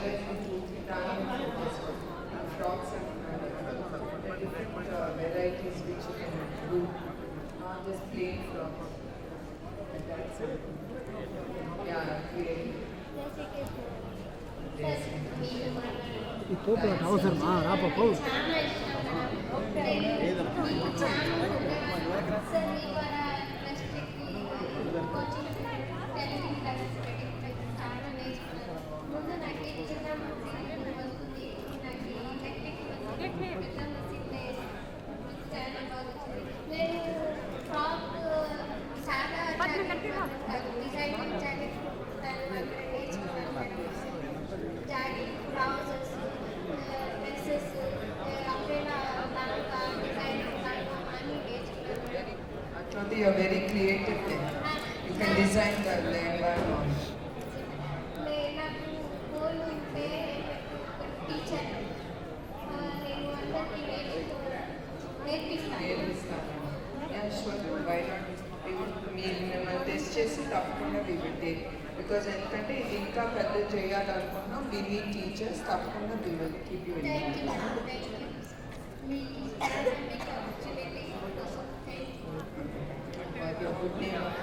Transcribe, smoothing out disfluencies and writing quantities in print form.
measure in 2-3 times. Frocks and different varieties which you can do, not just plain frocks. That's it. Yeah, create. ఈ తోపులాట అవసరమా రాపా పో Actually, you're very creative thing. You can design the lehenga and all. Yeah, sure. Why not? మేము test చేసి తప్పకుండా we will take. Because ఎందుకంటే ఇది ఇంకా పెద్ద చేయాలనుకున్నాం, we need teachers, తప్పకుండా we will keep you in mind. Your good name.